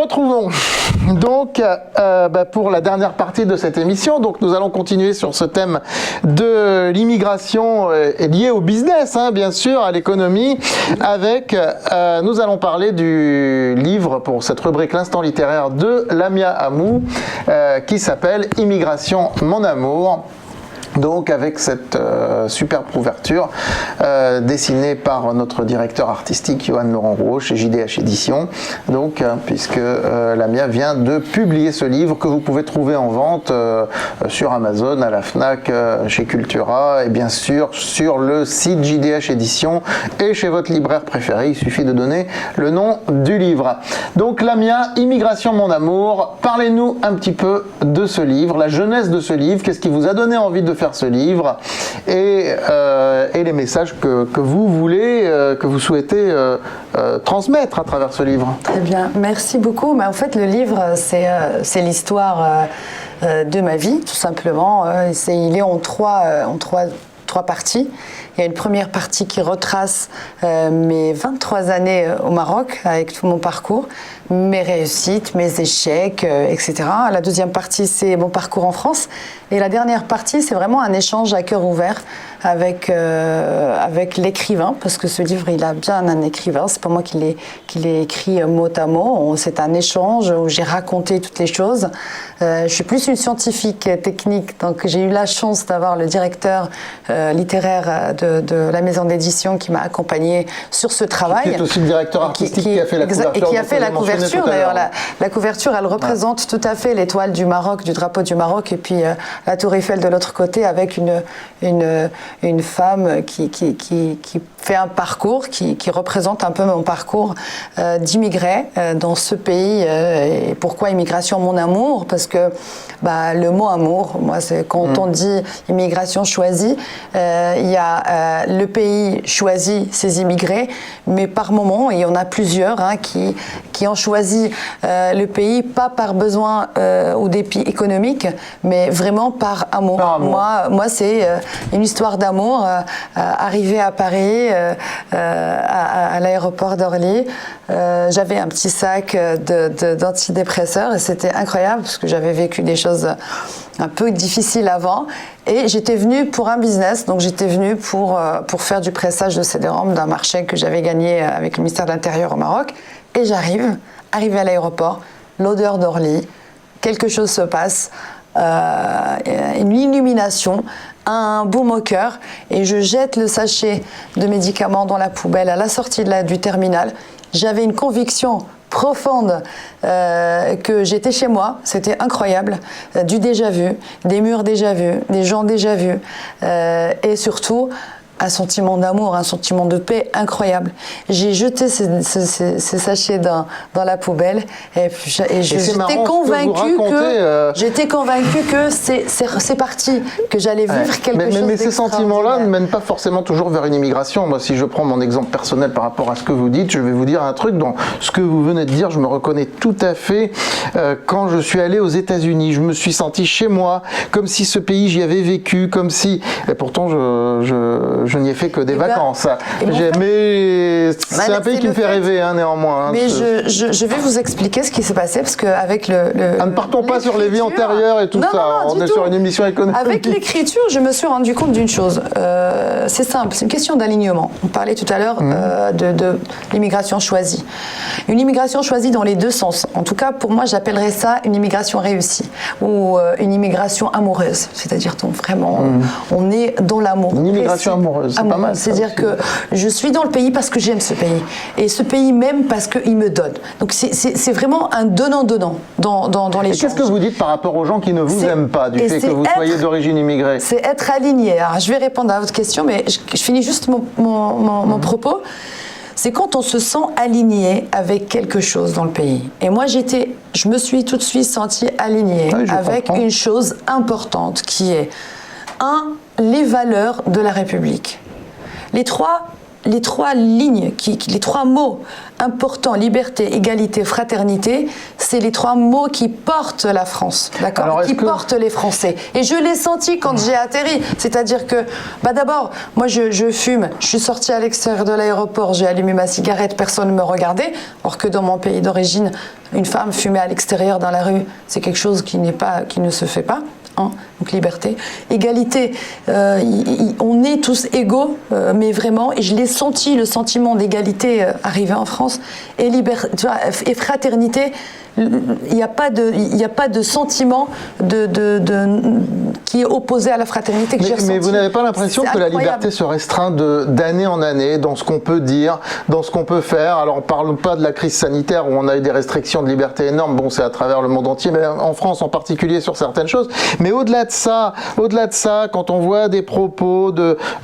retrouvons donc pour la dernière partie de cette émission. Donc nous allons continuer sur ce thème de l'immigration liée au business, bien sûr, à l'économie. Nous allons parler du livre pour cette rubrique L'Instant littéraire de Lamia Amou qui s'appelle Immigration, mon amour. Donc avec cette superbe couverture dessinée par notre directeur artistique Johan Laurent Rouault chez JDH Éditions. Donc puisque Lamia vient de publier ce livre que vous pouvez trouver en vente sur Amazon, à la Fnac, chez Cultura et bien sûr sur le site JDH Éditions et chez votre libraire préféré. Il suffit de donner le nom du livre. Donc Lamia, Immigration mon amour, parlez-nous un petit peu de ce livre, la jeunesse de ce livre, qu'est-ce qui vous a donné envie de faire ce livre et les messages que vous voulez, que vous souhaitez transmettre à travers ce livre. Très bien, merci beaucoup. Mais en fait, le livre, c'est l'histoire de ma vie, tout simplement. Il est en trois parties. Il y a une première partie qui retrace mes 23 années au Maroc, avec tout mon parcours, mes réussites, mes échecs, etc. La deuxième partie, c'est mon parcours en France. Et la dernière partie, c'est vraiment un échange à cœur ouvert avec l'écrivain, parce que ce livre, il a bien un écrivain. C'est pas moi qui l'ai écrit mot à mot. C'est un échange où j'ai raconté toutes les choses. Je suis plus une scientifique technique, donc j'ai eu la chance d'avoir le directeur littéraire de la maison d'édition qui m'a accompagnée sur ce travail. Qui est aussi le directeur artistique qui a fait la couverture. Et qui a fait la couverture. D'ailleurs, la couverture, elle représente tout à fait l'étoile du Maroc, du drapeau du Maroc, et puis la Tour Eiffel de l'autre côté, avec une femme qui fait un parcours qui représente un peu mon parcours d'immigré dans ce pays. Et pourquoi immigration mon amour? Parce que le mot amour, moi, c'est quand on dit immigration choisie, il y a le pays choisit ses immigrés, mais par moment, il y en a plusieurs qui ont choisi le pays, pas par besoin ou dépit économique, mais vraiment par amour. Moi, c'est une histoire d'amour. Arrivée à Paris, à l'aéroport d'Orly, j'avais un petit sac d'antidépresseurs et c'était incroyable parce que j'avais vécu des choses un peu difficiles avant. Et j'étais venue pour un business, donc j'étais venue pour faire du pressage de CD-ROM d'un marché que j'avais gagné avec le ministère de l'Intérieur au Maroc. Et arrivée à l'aéroport, l'odeur d'Orly, quelque chose se passe, une illumination, un baume au cœur, et je jette le sachet de médicaments dans la poubelle à la sortie du terminal. J'avais une conviction profonde que j'étais chez moi, c'était incroyable, du déjà vu, des murs déjà vus, des gens déjà vus, et surtout un sentiment d'amour, un sentiment de paix incroyable. J'ai jeté ces sachets dans la poubelle et j'étais convaincue que c'est parti, que j'allais vivre quelque chose. Mais ces sentiments-là ne mènent pas forcément toujours vers une immigration. Moi, si je prends mon exemple personnel par rapport à ce que vous dites, je vais vous dire un truc. Dans ce que vous venez de dire, je me reconnais tout à fait. Quand je suis allé aux États-Unis, je me suis senti chez moi, comme si ce pays, j'y avais vécu, comme si... Et pourtant, je n'y ai fait que des vacances. Mais c'est un pays qui me fait rêver, néanmoins. Mais je vais vous expliquer ce qui s'est passé, parce qu'avec ne partons pas sur les vies antérieures et tout ça. On est sur une émission économique. Avec l'écriture, je me suis rendu compte d'une chose. C'est simple, c'est une question d'alignement. On parlait tout à l'heure de l'immigration choisie. Une immigration choisie dans les deux sens. En tout cas, pour moi, j'appellerais ça une immigration réussie ou une immigration amoureuse. C'est-à-dire, vraiment, on est dans l'amour. Une immigration amoureuse. C'est pas mal. C'est-à-dire que je suis dans le pays parce que j'aime ce pays. Et ce pays m'aime parce qu'il me donne. Donc c'est vraiment un donnant-donnant dans les gens. Et qu'est-ce que vous dites par rapport aux gens qui ne vous aiment pas, du fait que vous soyez d'origine immigrée? C'est être aligné. Alors, je vais répondre à votre question, mais je finis juste mon propos. C'est quand on se sent aligné avec quelque chose dans le pays. Et moi, je me suis tout de suite sentie alignée avec une chose importante qui est, les valeurs de la République. Les trois les trois lignes, les trois mots importants, liberté, égalité, fraternité, c'est les trois mots qui portent la France, d'accord, qui portent les Français. Et je l'ai senti quand j'ai atterri. C'est-à-dire que, d'abord, moi je fume, je suis sortie à l'extérieur de l'aéroport, j'ai allumé ma cigarette, personne ne me regardait, alors que dans mon pays d'origine, une femme fumer à l'extérieur dans la rue, c'est quelque chose qui ne se fait pas. Donc liberté, égalité, on est tous égaux, mais vraiment, et je l'ai senti, le sentiment d'égalité arriver en France, et et fraternité. Il n'y a pas de sentiment qui est opposé à la fraternité que j'ai ressenti. Mais vous n'avez pas l'impression que la liberté se restreint d'année en année dans ce qu'on peut dire, dans ce qu'on peut faire? Alors on ne parle pas de la crise sanitaire où on a eu des restrictions de liberté énormes, bon c'est à travers le monde entier, mais en France en particulier sur certaines choses. Mais au-delà de ça, quand on voit des propos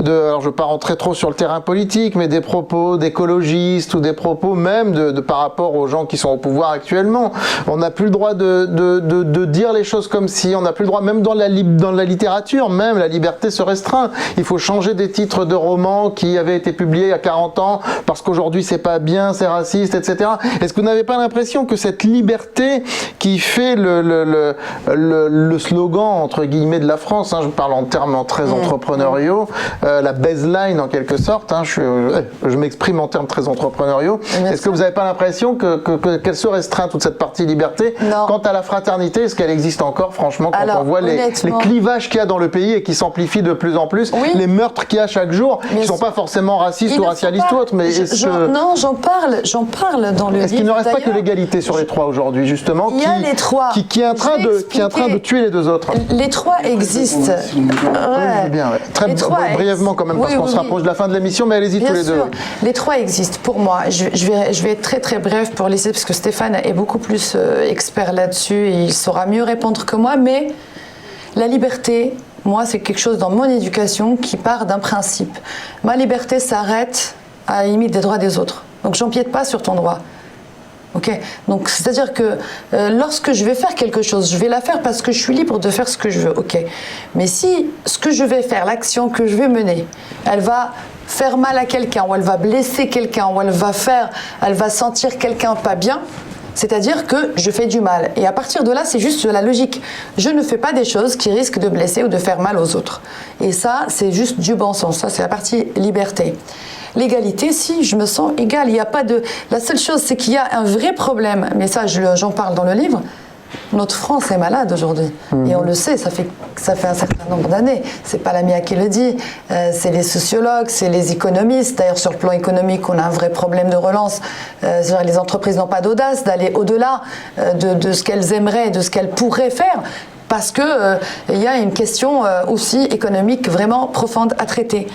alors je ne veux pas rentrer trop sur le terrain politique, mais des propos d'écologistes ou des propos même par rapport aux gens qui sont au pouvoir actuellement, on n'a plus le droit de dire les choses comme si, on n'a plus le droit, même dans la littérature, même la liberté se restreint. Il faut changer des titres de romans qui avaient été publiés il y a 40 ans parce qu'aujourd'hui c'est pas bien, c'est raciste, etc. Est-ce que vous n'avez pas l'impression que cette liberté qui fait le slogan entre guillemets de la France, je parle en termes très entrepreneuriaux, la baseline en quelque sorte, je m'exprime en termes très entrepreneuriaux, est-ce que vous n'avez pas l'impression qu'elle se restreint toute cette partie liberté? Non. Quant à la fraternité, est-ce qu'elle existe encore, franchement, quand on voit les clivages qu'il y a dans le pays et qui s'amplifient de plus en plus, les meurtres qu'il y a chaque jour, qui ne sont pas forcément racistes ou racialistes ou autres, mais non, j'en parle dans le livre. Est-ce qu'il ne reste pas que l'égalité sur les trois aujourd'hui, justement, qui est en train de tuer les deux autres? Les trois existent. Très brièvement quand même, parce qu'on se rapproche de la fin de l'émission, mais allez-y tous les deux. Les trois existent. Pour moi, je vais être très très bref pour laisser, parce que Stéphane est beaucoup plus expert là-dessus et il saura mieux répondre que moi, mais la liberté, moi, c'est quelque chose dans mon éducation qui part d'un principe. Ma liberté s'arrête à la limite des droits des autres. Donc, j'empiète pas sur ton droit. Okay. Donc, c'est-à-dire que lorsque je vais faire quelque chose, je vais la faire parce que je suis libre de faire ce que je veux. Ok. Mais si ce que je vais faire, l'action que je vais mener, elle va faire mal à quelqu'un, ou elle va blesser quelqu'un, ou elle va sentir quelqu'un pas bien, c'est-à-dire que je fais du mal. Et à partir de là, c'est juste la logique. Je ne fais pas des choses qui risquent de blesser ou de faire mal aux autres. Et ça, c'est juste du bon sens. Ça, c'est la partie liberté. L'égalité, si, je me sens égale. Il y a pas de... La seule chose, c'est qu'il y a un vrai problème, mais ça, j'en parle dans le livre. Notre France est malade aujourd'hui. Et on le sait, ça fait un certain nombre d'années. C'est pas la MIA qui le dit, c'est les sociologues, c'est les économistes. D'ailleurs, sur le plan économique, on a un vrai problème de relance. Les entreprises n'ont pas d'audace d'aller au-delà de ce qu'elles aimeraient, de ce qu'elles pourraient faire. Parce qu'il y a une question aussi économique vraiment profonde à traiter.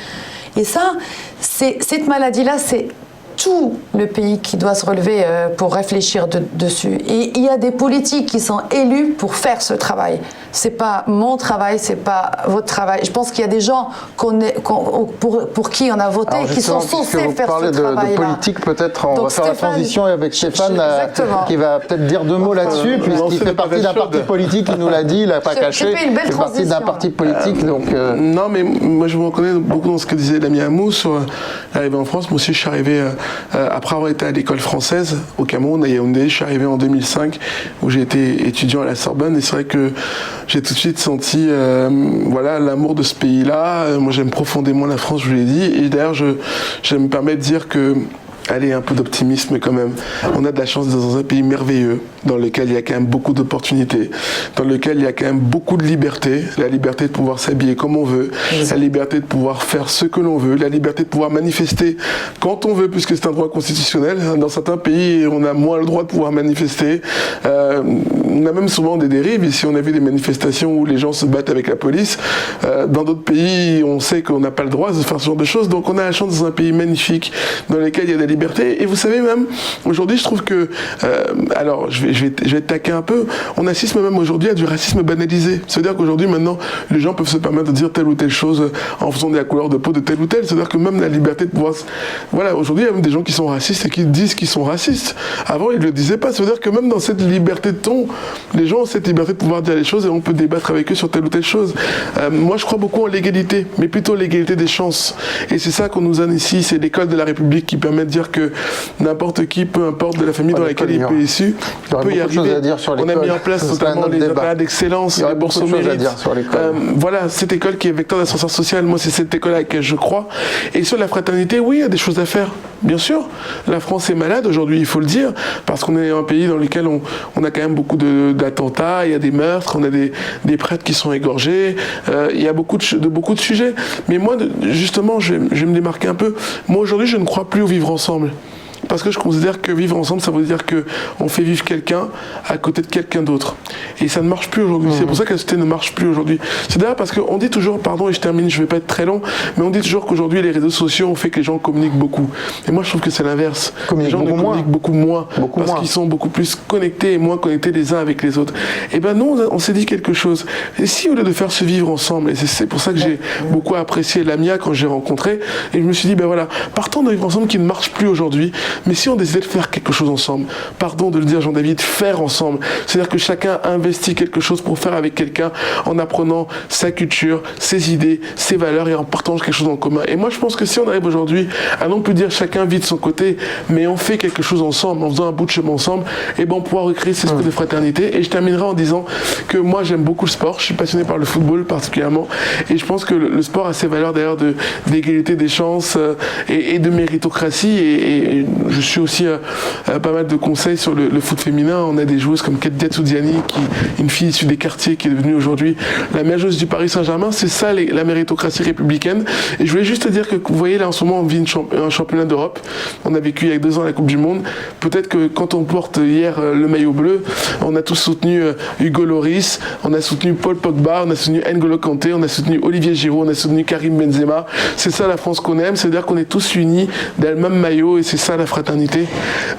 Et ça, cette maladie-là, c'est tout le pays qui doit se relever pour réfléchir dessus. Et il y a des politiques qui sont élus pour faire ce travail. C'est pas mon travail, c'est pas votre travail. Je pense qu'il y a des gens pour qui on a voté qui sont censés faire ce travail-là. Vous parlez de politique, peut-être on va faire la transition avec Stéphane qui va peut-être dire deux mots là-dessus, puisqu'il fait partie d'un parti politique, il nous l'a dit, il l'a pas caché. Il fait partie d'un parti politique. Non, mais moi je me reconnais beaucoup dans ce que disait l'ami Amou sur l'arrivée en France. Moi aussi, je suis arrivé après avoir été à l'école française au Cameroun, à Yaoundé. Je suis arrivé en 2005 où j'ai été étudiant à la Sorbonne, et c'est vrai que j'ai tout de suite senti l'amour de ce pays-là. Moi, j'aime profondément la France, je vous l'ai dit. Et d'ailleurs, je me permets de dire que, allez, un peu d'optimisme quand même. On a de la chance d'être dans un pays merveilleux, dans lequel il y a quand même beaucoup d'opportunités, dans lequel il y a quand même beaucoup de liberté. La liberté de pouvoir s'habiller comme on veut, la liberté de pouvoir faire ce que l'on veut, la liberté de pouvoir manifester quand on veut, puisque c'est un droit constitutionnel. Dans certains pays, on a moins le droit de pouvoir manifester. On a même souvent des dérives. Ici, on a vu des manifestations où les gens se battent avec la police. Dans d'autres pays, on sait qu'on n'a pas le droit de faire ce genre de choses. Donc, on a la chance dans un pays magnifique, dans lequel il y a des libertés liberté. Et vous savez même, aujourd'hui, je trouve que, alors je vais être taquin un peu, on assiste même aujourd'hui à du racisme banalisé. C'est-à-dire qu'aujourd'hui, maintenant, les gens peuvent se permettre de dire telle ou telle chose en fonction de la couleur de peau de telle ou telle. C'est-à-dire que même la liberté de pouvoir... Voilà, aujourd'hui, il y a même des gens qui sont racistes et qui disent qu'ils sont racistes. Avant, ils ne le disaient pas. C'est-à-dire que même dans cette liberté de ton, les gens ont cette liberté de pouvoir dire les choses et on peut débattre avec eux sur telle ou telle chose. Moi, je crois beaucoup en l'égalité, mais plutôt l'égalité des chances. Et c'est ça qu'on nous a ici, c'est l'école de la République qui permet de dire que n'importe qui, peu importe de la famille dans laquelle il peut issu, peut y arriver. On a mis en place notamment les internats d'excellence, les bourses au mérite. Voilà, cette école qui est vecteur d'ascenseur social, moi c'est cette école à laquelle je crois. Et sur la fraternité, oui, il y a des choses à faire, bien sûr. La France est malade aujourd'hui, il faut le dire, parce qu'on est un pays dans lequel on a quand même beaucoup d'attentats, il y a des meurtres, on a des prêtres qui sont égorgés, il y a beaucoup de sujets. Mais moi, justement, je vais me démarquer un peu. Moi, aujourd'hui, je ne crois plus au vivre ensemble. Parce que je considère que vivre ensemble, ça veut dire qu'on fait vivre quelqu'un à côté de quelqu'un d'autre. Et ça ne marche plus aujourd'hui. C'est pour ça que la société ne marche plus aujourd'hui. C'est d'ailleurs parce qu'on dit toujours, pardon et je termine, je ne vais pas être très long, mais on dit toujours qu'aujourd'hui les réseaux sociaux ont fait que les gens communiquent beaucoup. Et moi je trouve que c'est l'inverse. Les gens communiquent beaucoup moins. Parce qu'ils sont beaucoup plus connectés et moins connectés les uns avec les autres. Et ben nous, on s'est dit quelque chose. Et si au lieu de faire se vivre ensemble, et c'est pour ça que j'ai beaucoup apprécié Lamia quand j'ai rencontré, et je me suis dit, ben voilà, partons de vivre ensemble qui ne marche plus aujourd'hui. Mais si on décidait de faire quelque chose ensemble, pardon de le dire Jean-David, faire ensemble, c'est-à-dire que chacun investit quelque chose pour faire avec quelqu'un en apprenant sa culture, ses idées, ses valeurs et en partageant quelque chose en commun. Et moi je pense que si on arrive aujourd'hui à non plus dire chacun vit de son côté, mais on fait quelque chose ensemble, en faisant un bout de chemin ensemble, et ben on pourra recréer cet esprit de fraternité. Et je terminerai en disant que moi j'aime beaucoup le sport, je suis passionné par le football particulièrement, et je pense que le sport a ses valeurs d'ailleurs d'égalité des chances et de méritocratie, et je suis aussi pas mal de conseils sur le foot féminin. On a des joueuses comme Ketia Soudiani, une fille issue des quartiers qui est devenue aujourd'hui la meilleure joueuse du Paris Saint-Germain. C'est ça la méritocratie républicaine. Et je voulais juste te dire que vous voyez là en ce moment on vit un championnat d'Europe. On a vécu il y a 2 ans la Coupe du Monde. Peut-être que quand on porte hier le maillot bleu, on a tous soutenu Hugo Lloris, on a soutenu Paul Pogba, on a soutenu N'Golo Kanté, on a soutenu Olivier Giroud, on a soutenu Karim Benzema. C'est ça la France qu'on aime, c'est-à-dire qu'on est tous unis derrière le même maillot et c'est ça la fraternité,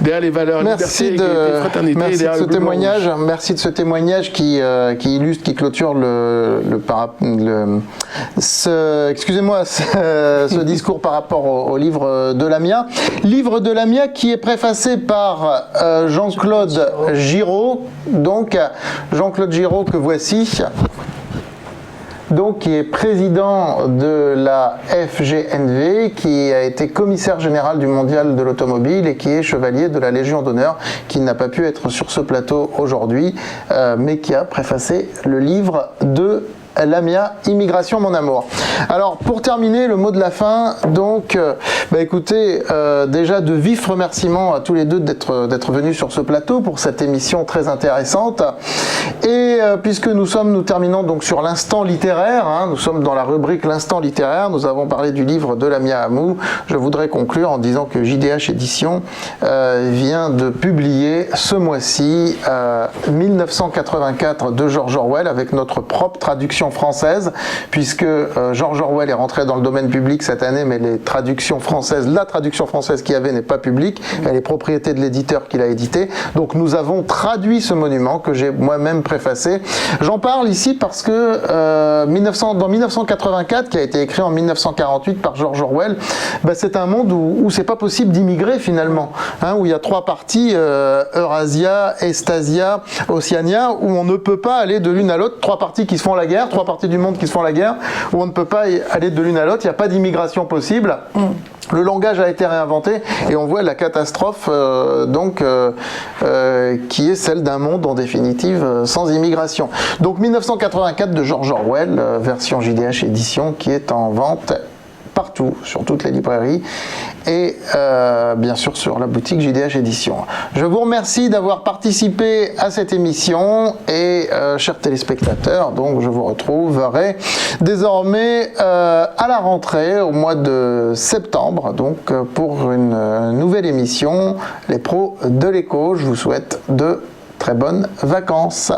derrière les valeurs liberté, égalité, fraternité. Merci de ce témoignage. Merci de ce témoignage qui illustre, qui clôture ce discours par rapport au livre de Lamia. Livre de Lamia qui est préfacé par Jean-Claude Giraud. Donc Jean-Claude Giraud que voici. Donc, qui est président de la FGNV, qui a été commissaire général du Mondial de l'automobile et qui est chevalier de la Légion d'honneur, qui n'a pas pu être sur ce plateau aujourd'hui, mais qui a préfacé le livre de Lamia, Immigration, mon amour. Alors, pour terminer, le mot de la fin, donc, écoutez, déjà de vifs remerciements à tous les deux d'être venus sur ce plateau pour cette émission très intéressante. Et puisque nous terminons donc sur l'instant littéraire, hein, nous sommes dans la rubrique l'instant littéraire, nous avons parlé du livre de Lamia Amou, je voudrais conclure en disant que JDH Éditions vient de publier ce mois-ci 1984 de George Orwell avec notre propre traduction française, puisque George Orwell est rentré dans le domaine public cette année, mais la traduction française qu'il y avait n'est pas publique, elle est propriété de l'éditeur qui l'a édité. Donc nous avons traduit ce monument que j'ai moi-même préfacé. J'en parle ici parce que dans 1984, qui a été écrit en 1948 par George Orwell, c'est un monde où c'est pas possible d'immigrer finalement, hein, où il y a 3 parties, Eurasia, Estasia, Oceania, où on ne peut pas aller de l'une à l'autre, 3 parties qui se font la guerre, 3 parties du monde qui se font la guerre, où on ne peut pas aller de l'une à l'autre, il n'y a pas d'immigration possible. Le langage a été réinventé et on voit la catastrophe qui est celle d'un monde en définitive sans immigration. Donc 1984 de George Orwell, version JDH édition, qui est en vente partout, sur toutes les librairies et bien sûr sur la boutique JDH Édition. Je vous remercie d'avoir participé à cette émission et chers téléspectateurs, donc je vous retrouverai désormais à la rentrée au mois de septembre donc pour une nouvelle émission Les Pros de l'écho. Je vous souhaite de très bonnes vacances.